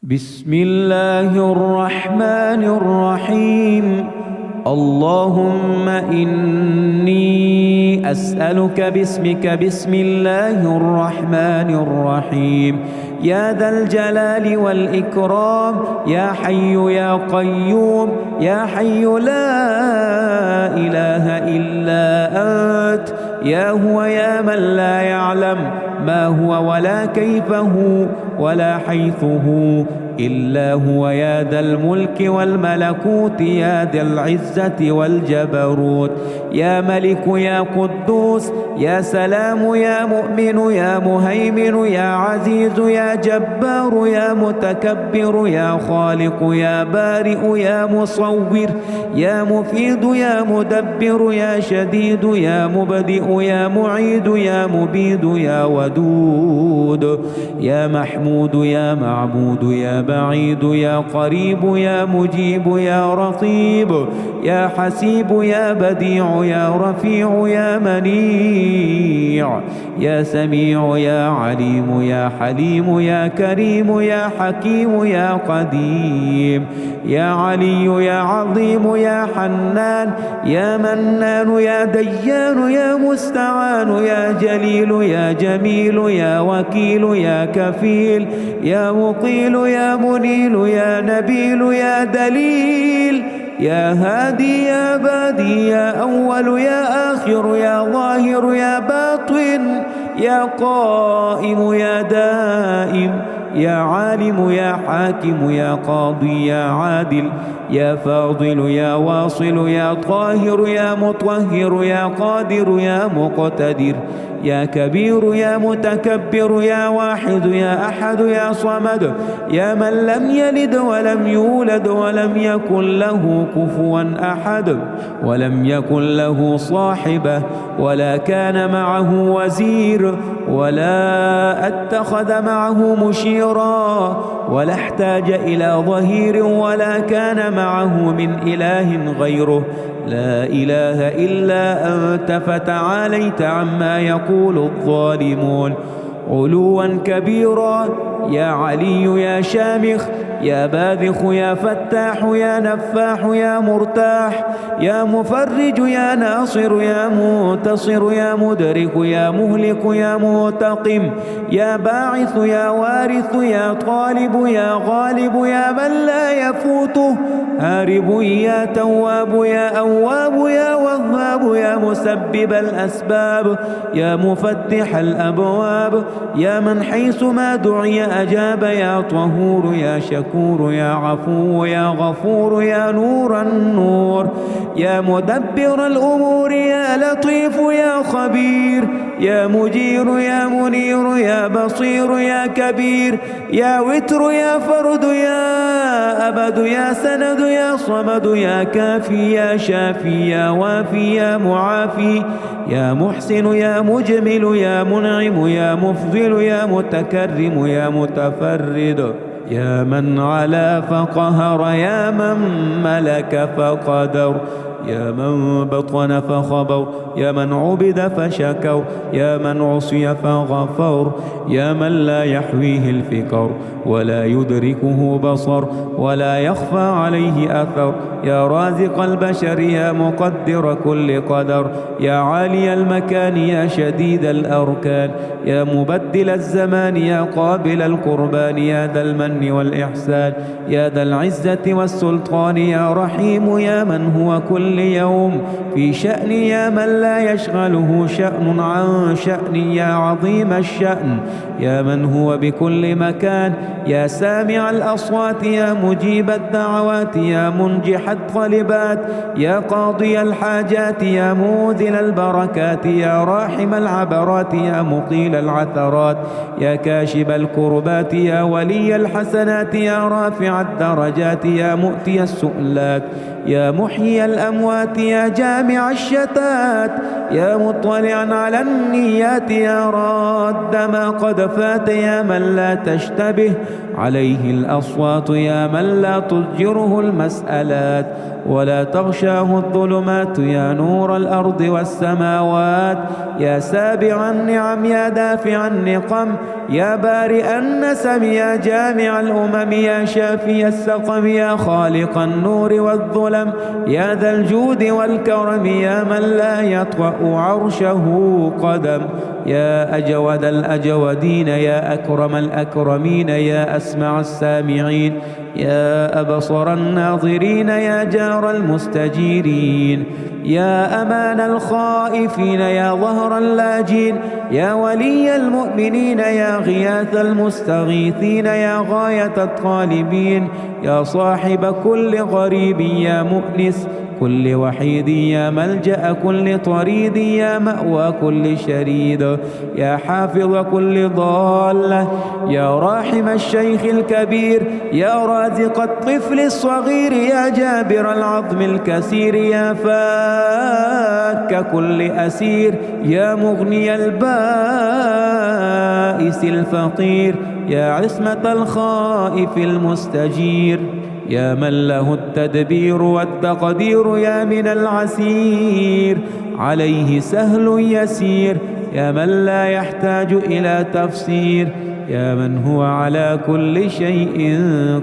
بسم الله الرحمن الرحيم. اللهم إني أسألك باسمك بسم الله الرحمن الرحيم يا ذا الجلال والإكرام يا حي يا قيوم يا حي لا إله إلا أنت يا هو يا من لا يعلم ما هو ولا كيفه ولا حيثه إلا هو يا ذا الملك والملكوت يا ذا العزة والجبروت يا ملك يا قدوس يا سلام يا مؤمن يا مهيمن يا عزيز يا جبار يا متكبر يا خالق يا بارئ يا مصور يا مفيد يا مدبر يا شديد يا مبدئ يا معيد يا مبيد يا ودود يا محمود يا معبود يا بعيد يا قريب يا مجيب يا رقيب يا حسيب يا بديع يا رفيع يا منيع يا سميع يا عليم يا حليم يا كريم يا حكيم يا قديم يا علي يا عظيم يا حنان يا منان يا ديان يا مستعان يا جليل يا جميل يا وكيل يا كفيل يا مقيل يا منيل يا نبيل يا دليل يا هادي يا بادي يا أول يا آخر يا ظاهر يا باطن يا قائم يا دائم يا عالم يا حاكم يا قاضي يا عادل يا فاضل يا واصل يا طاهر يا مطهر يا قادر يا مقتدر يا كبير يا متكبر يا واحد يا أحد يا صمد يا من لم يلد ولم يولد ولم يكن له كفوا أحد ولم يكن له صاحبة ولا كان معه وزير ولا اتخذ معه مشيرا ولا احتاج إلى ظهير ولا كان معه من إله غيره لا إله إلا أنت فتعاليت عما يقول الظالمون علوا كبيرا يا علي يا شامخ يا باذخ يا فتاح يا نفاح يا مرتاح يا مفرج يا ناصر يا منتصر يا مدرك يا مهلك يا منتقم يا باعث يا وارث يا طالب يا غالب يا من لا يفوته هارب يا تواب يا أواب يا وهاب يا مسبب الأسباب يا مفتح الأبواب يا من حيث ما دعي أجاب يا طهور يا شكور يا عفو يا غفور يا نور النور يا مدبر الأمور يا لطيف يا خبير يا مجير يا منير يا بصير يا كبير يا وتر يا فرد يا أبد يا سند يا صمد يا كافي يا شافي يا وافي يا معافي يا محسن يا مجمل يا منعم يا مفضل يا متكرم يا متفرد يا من علا فقهر يا من ملك فقدر يا من بطن فخبر يا من عبد فشكر يا من عصي فغفر يا من لا يحويه الفكر ولا يدركه بصر ولا يخفى عليه أثر يا رازق البشر يا مقدر كل قدر يا عالي المكان يا شديد الأركان يا مبدل الزمان يا قابل القربان يا ذا المن والإحسان يا ذا العزة والسلطان يا رحيم يا من هو كل يوم في شأن يا من لا يشغله شأن عن شأن يا عظيم الشأن يا من هو بكل مكان يا سامع الأصوات يا مجيب الدعوات يا منجح الطلبات يا قاضي الحاجات يا موذل البركات يا راحم العبرات يا مقيل العثرات يا كاشب الكربات يا ولي الحسنات يا رافع الدرجات يا مؤتي السؤلات يا محيي الأموات الأموات يا جامع الشتات يا مطلعا على النيات يا راد ما قد فات يا من لا تشتبه عليه الأصوات يا من لا تضجره المسألات ولا تغشاه الظلمات يا نور الأرض والسماوات يا سابع النعم يا دافع النقم يا بارئ النسم يا جامع الأمم يا شافي السقم يا خالق النور والظلم يا ذا الجود والكرم يا من لا يطوأ عرشه قدم يا أجود الأجودين يا أكرم الأكرمين يا أسمع السامعين يا أبصر الناظرين يا جار المستجيرين يا أمان الخائفين يا ظهر اللاجين يا ولي المؤمنين يا غياث المستغيثين يا غاية الطالبين يا صاحب كل غريب يا مؤنس كل وحيد يا ملجأ كل طريد يا مأوى كل شريد يا حافظ كل ضالة يا راحم الشيخ الكبير يا رازق الطفل الصغير يا جابر العظم الكسير يا فاك كل أسير يا مغني البائس الفقير يا عصمة الخائف المستجير يا من له التدبير والتقدير يا من العسير عليه سهل يسير يا من لا يحتاج إلى تفسير يا من هو على كل شيء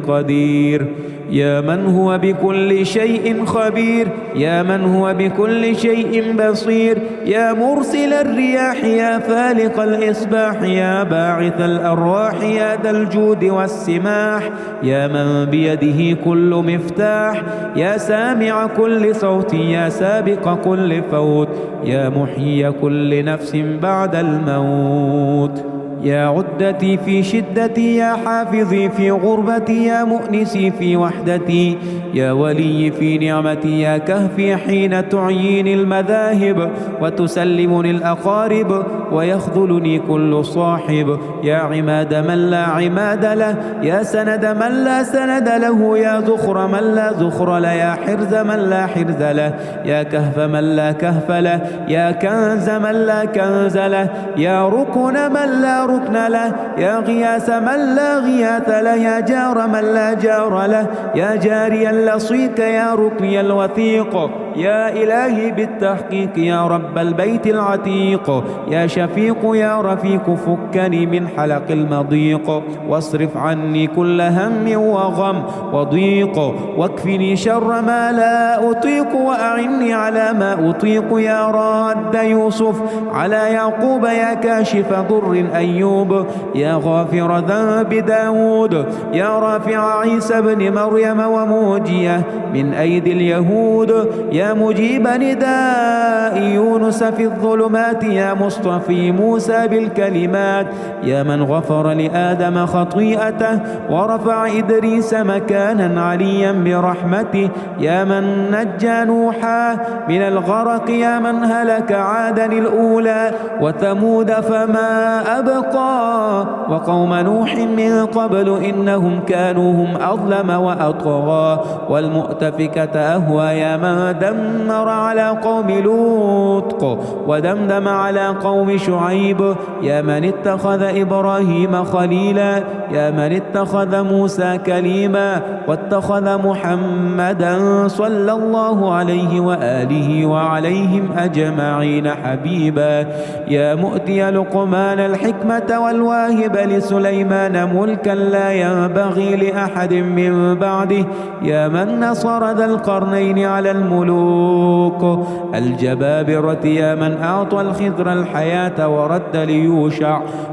قدير يا من هو بكل شيء خبير يا من هو بكل شيء بصير يا مرسل الرياح يا فالق الإصباح يا باعث الأرواح يا ذا الجود والسماح يا من بيده كل مفتاح يا سامع كل صوت يا سابق كل فوت يا محيي كل نفس بعد الموت يا عدتي في شدتي يا حافظي في غربتي يا مؤنسي في وحدتي يا ولي في نعمتي يا كهفي حين تعييني المذاهب وتسلمني الأقارب ويخذلني كل صاحب يا عماد من لا عماد له يا سند من لا سند له يا ذخر من لا ذخر له يا حرز من لا حرز له يا كهف من لا كهف له يا كنز من لا كنز له يا ركن من لا ركن له يا غياث من لا غياث له يا جار من لا جار له يا جاري اللصيق يا ركني الوثيق يا إلهي بالتحقيق يا رب البيت العتيق يا شفيق يا رفيق فكني من حلق المضيق واصرف عني كل هم وغم وضيق واكفني شر ما لا أطيق وأعني على ما أطيق يا راد يوسف على يعقوب يا كاشف ضر أيوب يا غافر ذنب داود يا رافع عيسى بن مريم وموجيه من أيدي اليهود يا مجيب نداء يونس في الظلمات يا مصطفي موسى بالكلمات يا من غفر لآدم خطيئته ورفع إدريس مكانا عليا برحمته يا من نجى نوحا من الغرق يا من هلك عادا الأولى وثمود فما أبقى وقوم نوح من قبل إنهم كانوا هم أظلم وأطغى والمؤتفكة أهوى يا من دمر على قوم لوط ودمدم على قوم شعيب يا من اتخذ إبراهيم خليلا يا من اتخذ موسى كليما واتخذ محمدا صلى الله عليه وآله وعليهم أجمعين حبيبا يا مؤتي لقمان الحكمة والواهب لسليمان ملكا لا ينبغي لأحد من بعده يا من نصر ذا القرنين على الملوك الجبابرة يا من أعطى الخضر الحياة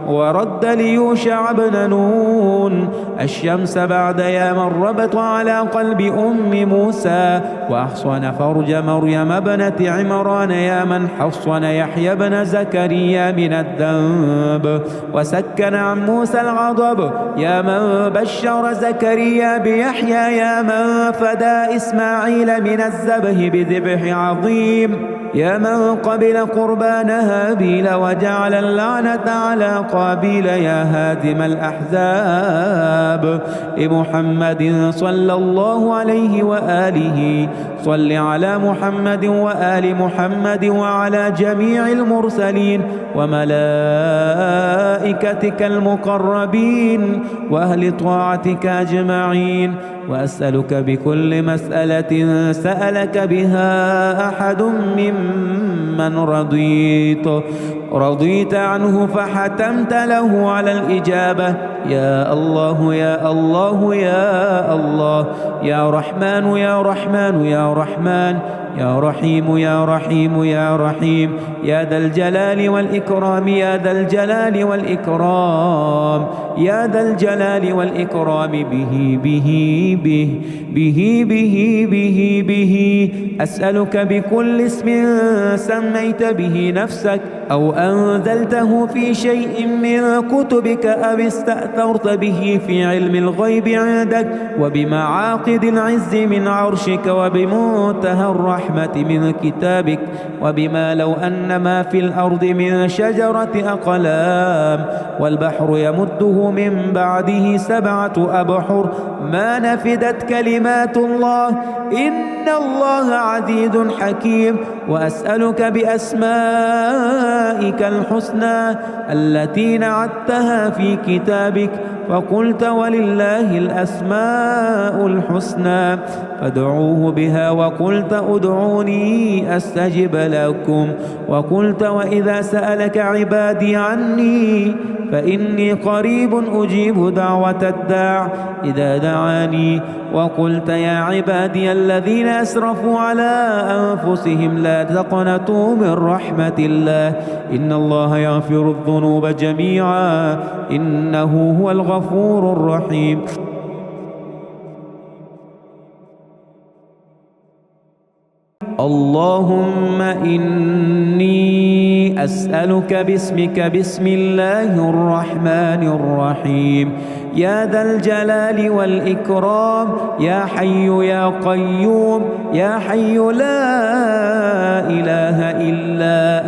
ورد ليوشع بن نون الشمس بعد يا من ربط على قلب أم موسى وأحصن فرج مريم ابنة عمران يا من حصن يحيى بن زكريا من الذنب وسكن عن موسى الغضب يا من بشر زكريا بيحيى يا من فدى إسماعيل من الذبح بذبح عظيم، يا من قبل قربان هابيل وجعل اللعنة على قابيل، يا هادم الأحزاب لمحمد صلى الله عليه وآله. صل على محمد وآل محمد وعلى جميع المرسلين وملائكتك المقربين وأهل طاعتك أجمعين. وأسألك بكل مسألة سألك بها أحد ممن رضيت عنه فحتمت له على الإجابة، يا الله يا الله يا الله، يا رحمن يا رحمن يا رحمن، يا رحيم يا رحيم يا رحيم، يا ذا الجلال والإكرام، يا ذا الجلال والإكرام، يا ذا الجلال والإكرام. به به به به به به به أسألك بكل اسم سميت به نفسك أو أنزلته في شيء من كتبك أو استأثرت به في علم الغيب عندك وبمعاقد العز من عرشك وبمنتهى الرحمة من كتابك، وبما لو أن ما في الأرض من شجرة أقلام والبحر يمده من بعده 7 أبحر ما نفدت كلمات الله، إن الله عزيز حكيم. وأسألك بأسمائك الحسنى التي نعتها في كتابك، فقلت ولله الأسماء الحسنى فادعوه بها، وقلت ادعوني أستجب لكم، وقلت وإذا سألك عبادي عني فإني قريب أجيب دعوة الداع إذا دعاني، وقلت يا عبادي الذين أسرفوا على أنفسهم لا تقنطوا من رحمة الله، إن الله يغفر الذنوب جميعا إنه هو الغفور الرحيم. اللهم إني أسألك باسمك بسم الله الرحمن الرحيم، يا ذا الجلال والإكرام، يا حي يا قيوم، يا حي لا إله إلا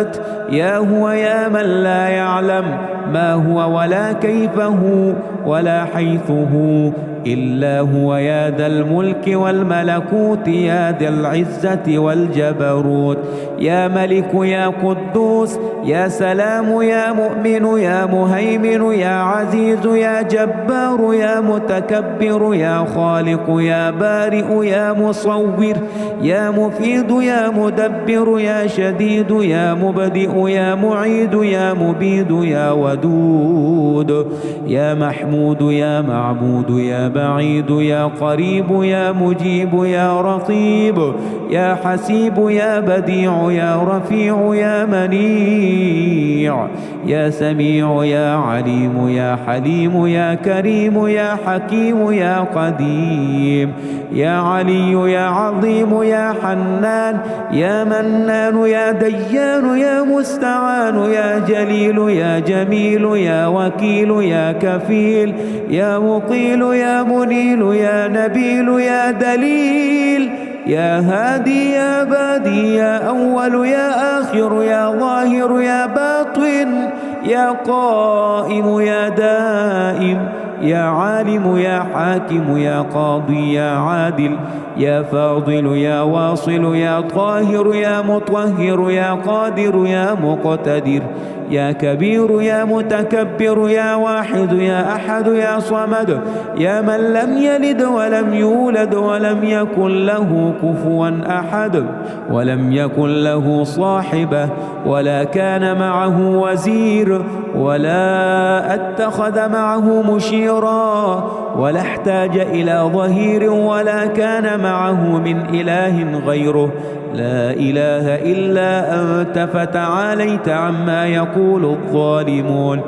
أنت، يا هو يا من لا يعلم ما هو ولا كيفه ولا حيثه إلا هو، يا ذا الملك والملكوت، يا ذا العزة والجبروت، يا ملك يا قدوس، يا سلام يا مؤمن يا مهيمن يا عزيز يا جبار يا متكبر يا خالق يا بارئ يا مصور يا مفيد يا مدبر يا شديد يا مبدئ يا معيد يا مبيد يا ودود يا محمود يا معبود يا بعيد يا قريب يا مجيب يا رقيب يا حسيب يا بديع يا رفيع يا منيع يا سميع يا عليم يا حليم يا كريم يا حكيم يا قديم يا علي يا عظيم يا حنان يا منان يا ديان يا مستعان يا جليل يا جميل يا وكيل يا كفيل يا مقيل يا منيل يا نبيل يا دليل يا هادي يا بادي يا أول يا آخر يا ظاهر يا باطن يا قائم يا دائم يا عالم يا حاكم يا قاضي يا عادل يا فاضل يا واصل يا طاهر يا مطهر يا قادر يا مقتدر يا كبير يا متكبر يا واحد يا أحد يا صمد يا من لم يلد ولم يولد ولم يكن له كفوا أحد ولم يكن له صاحبة ولا كان معه وزير ولا اتخذ معه مشيرا ولا احتاج إلى ظهير ولا كان معه من إله غيره، لا إله إلا أنت فتعاليت عما يقول الظالمون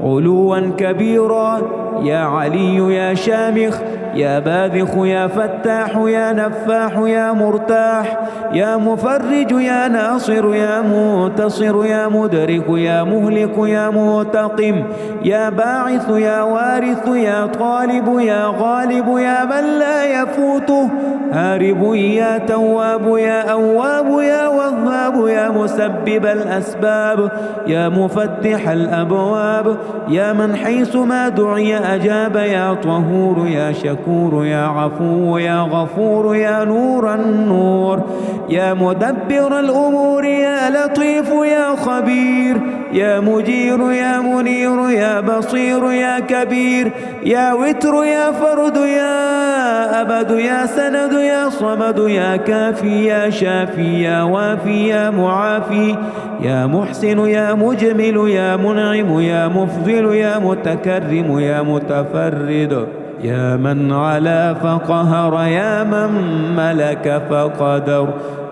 علوا كبيرا. يا علي يا شامخ يا باذخ يا فتاح يا نفاح يا مرتاح يا مفرج يا ناصر يا منتصر يا مدرك يا مهلك يا منتقم يا باعث يا وارث يا طالب يا غالب يا من لا يفوته هارب يا تواب يا أواب يا وهاب يا مسبب الأسباب يا مفتح الأبواب يا من حيث ما دعي أجاب يا طهور يا شكور يا عفو يا غفور يا نور النور يا مدبر الأمور يا لطيف يا خبير يا مجير يا منير يا بصير يا كبير يا وتر يا فرد يا أبد يا سند يا صمد يا كافي يا شافي يا وافي يا معافي يا محسن يا مجمل يا منعم يا مفضل يا متكرم يا متفرد يا من علا فقهر يا من ملك فقدر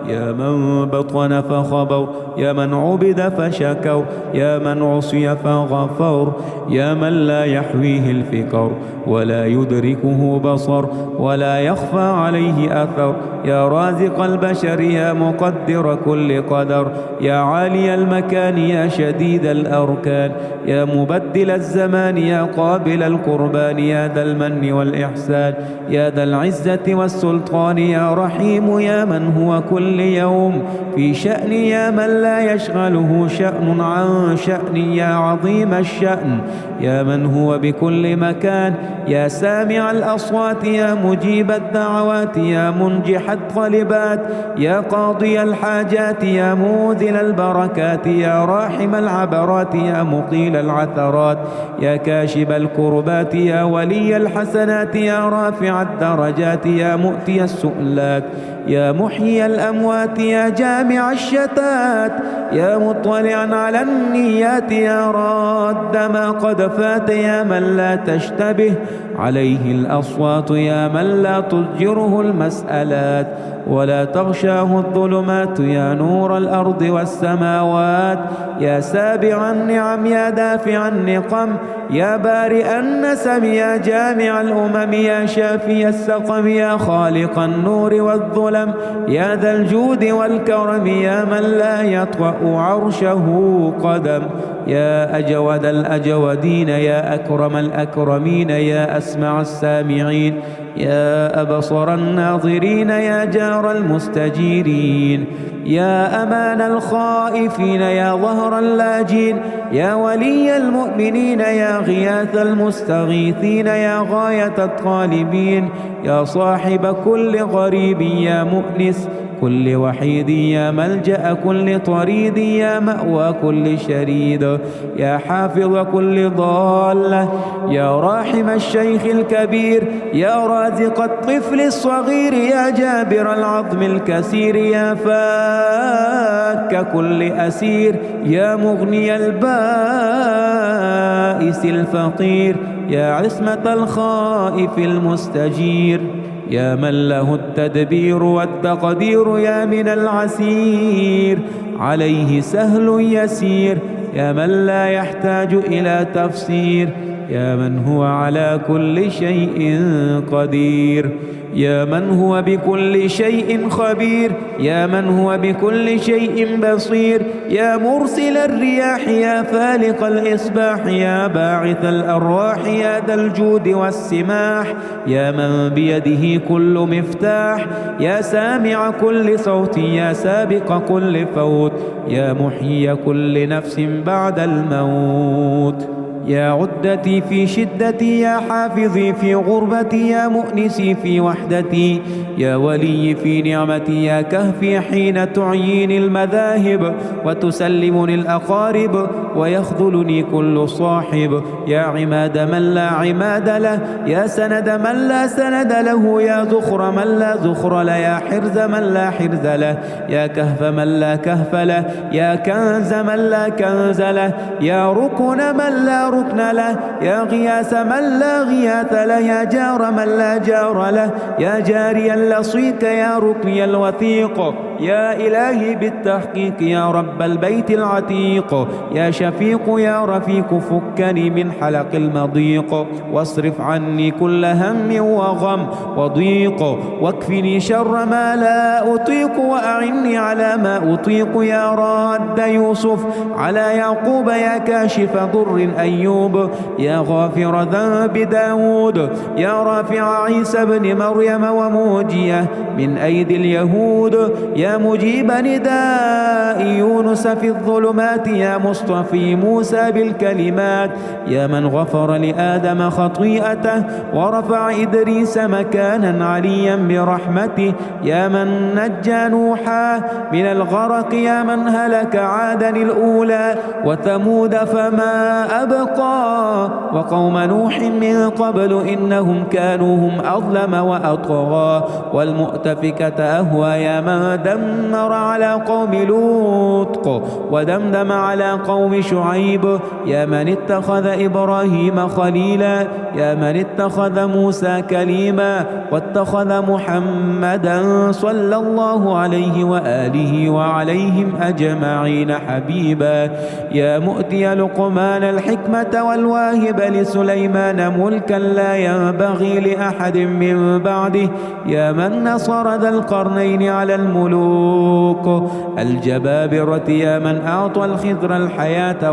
يا من بطن فخبر يا من عبد فشكر يا من عصي فغفر يا من لا يحويه الفكر ولا يدركه بصر ولا يخفى عليه أثر يا رازق البشر يا مقدر كل قدر يا عالي المكان يا شديد الأركان يا مبدل الزمان يا قابل القربان يا ذا المن والإحسان يا ذا العزة والسلطان يا رحيم يا من هو كل يوم في شأن يا من لا يشغله شأن عن شأن يا عظيم الشأن يا من هو بكل مكان يا سامع الأصوات يا مجيب الدعوات يا منجح الطلبات يا قاضي الحاجات يا موذل البركات يا راحم العبرات يا مقيل العثرات يا كاشف الكربات يا ولي الحسنات يا رافع الدرجات يا مؤتي السؤلات يا محيي الأموات يا جامع الشتات يا مطلعا على النيات يا راد ما قد فات يا من لا تشتبه عليه الأصوات يا من لا تضجره المسألات ولا تغشاه الظلمات يا نور الأرض والسماوات يا سابع النعم يا دافع النقم يا بارئ النسم يا جامع الأمم يا شافي السقم يا خالق النور والظلم يا ذا الجود والكرم يا من لا يطأ عرشه قدم يا أجود الأجودين يا أكرم الأكرمين يا أسمع السامعين يا أبصر الناظرين يا جار المستجيرين يا أمان الخائفين يا ظهر اللاجين يا ولي المؤمنين يا غياث المستغيثين يا غاية الطالبين يا صاحب كل غريب يا مؤنس كل وحيد يا ملجأ كل طريد يا مأوى كل شريد يا حافظ كل ضالة يا راحم الشيخ الكبير يا رازق الطفل الصغير يا جابر العظم الكسير يا فاك كل أسير يا مغني البائس الفقير يا عصمة الخائف المستجير يا من له التدبير والتقدير يا من العسير عليه سهل يسير يا من لا يحتاج إلى تفسير يا من هو على كل شيء قدير يا من هو بكل شيء خبير يا من هو بكل شيء بصير يا مرسل الرياح يا فالق الإصباح يا باعث الأرواح يا ذا الجود والسماح يا من بيده كل مفتاح يا سامع كل صوت يا سابق كل فوت يا محيي كل نفس بعد الموت يا عدتي في شدتي يا حافظي في غربتي يا مؤنسي في وحدتي يا ولي في نعمتي يا كهفي حين تعييني المذاهب وتسلمني الأقارب ويخذلني كل صاحب يا عماد من لا عماد له يا سند من لا سند له يا ذخر من لا ذخر له يا حرز من لا حرز له يا كهف من لا كهف له يا كنز من لا كنز له يا ركن من لا ركن له يا غياث من لا غياث له يا جار من لا جار له يا جاري اللصيق يا ركني الوثيق يا إلهي بالتحقيق يا رب البيت العتيق، يا شفيق يا رفيق فكني من حلق المضيق، واصرف عني كل هم وغم وضيق، واكفني شر ما لا أطيق، وأعني على ما أطيق يا راد يوسف على يعقوب، يا كاشف ضر أيوب، يا غافر ذنب داود، يا رافع عيسى بن مريم وموجيه من أيدي اليهود، يا مجيب نداء يونس في الظلمات، يا مصطفي موسى بالكلمات، يا من غفر لآدم خطيئته ورفع إدريس مكانا عليا برحمته، يا من نجى نوحا من الغرق، يا من هلك عادا الأولى وثمود فما أبقى، وقوم نوح من قبل إنهم كانوا هم أظلم وأطغى، والمؤتفكة أهوى، يا من دمر على قوم لوط ودمدم على قوم شعيب، يا من اتخذ إبراهيم خليلا، يا من اتخذ موسى كليما، واتخذ محمدا صلى الله عليه وآله وعليهم أجمعين حبيبا، يا مؤتي لقمان الحكمة والواهب لسليمان ملكا لا ينبغي لأحد من بعده، يا من نصر ذا القرنين على الملوك الجبابرة، يا من أعطى الخضر الحياة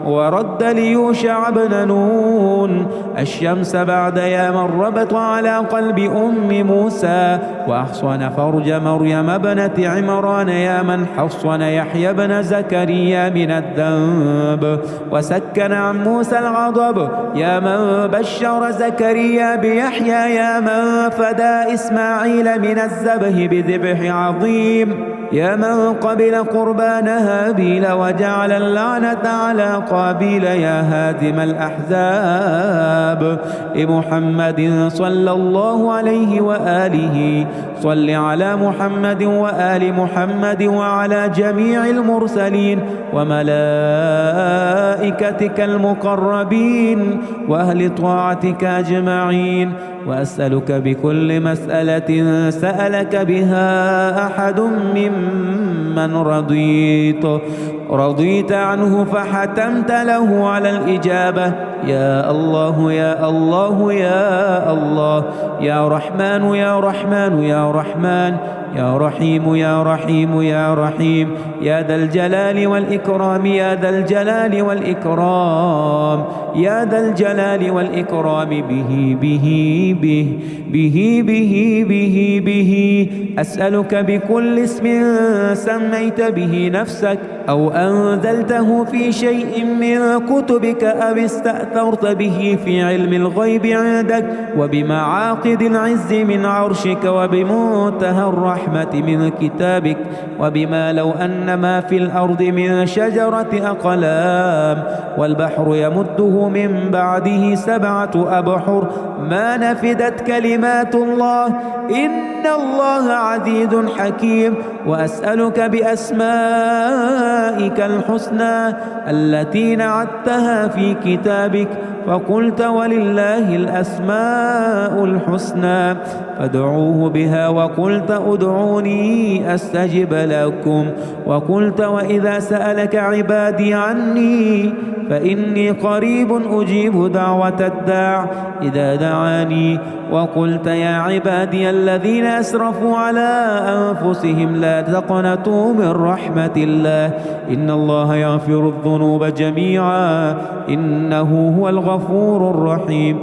ورد ليوشع بن نون الشمس بعد، يا من ربط على قلب أم موسى وأحصن فرج مريم ابنة عمران، يا من حصن يحيى بن زكريا من الذنب وسكن عن موسى الغضب، يا من بشر زكريا بيحيى، يا من فدى إسماعيل من الذبح بذبح عظيم، يا من قبل قربان هابيل وجعل اللعنة على قابيل، يا هادم الأحزاب لمحمد صلى الله عليه وآله، صل على محمد وآل محمد وعلى جميع المرسلين وملائكتك المقربين وأهل طاعتك أجمعين، وأسألك بكل مسألة سألك بها أحد ممن رضيت عنه فحتمت له على الإجابة، يا الله يا الله يا الله، يا رحمن يا رحمن يا رحمن، يا رحيم يا رحيم يا رحيم، يا ذا الجلال والإكرام، يا ذا الجلال والإكرام، يا ذا الجلال والإكرام، به أسألك بكل اسم سميت به نفسك أو أنزلته في شيء من كتبك أو استأثرت به في علم الغيب عندك وبمعاقد العز من عرشك وبمنتهى الرحمة من كتابك، وبما لو أن ما في الأرض من شجرة أقلام والبحر يمده من بعده 7 أبحر ما نفدت كلمات الله إن الله عزيز حكيم. وأسألك بأسمائك الحسنى التي نعتها في كتابك فقلت ولله الأسماء الحسنى فادعوه بها، وقلت ادعوني أستجب لكم، وقلت وإذا سألك عبادي عني فإني قريب أجيب دعوة الداع إذا دعاني، وقلت يا عبادي الذين أسرفوا على أنفسهم لا تقنطوا من رحمة الله إن الله يغفر الذنوب جميعا إنه هو الغفور الرحيم.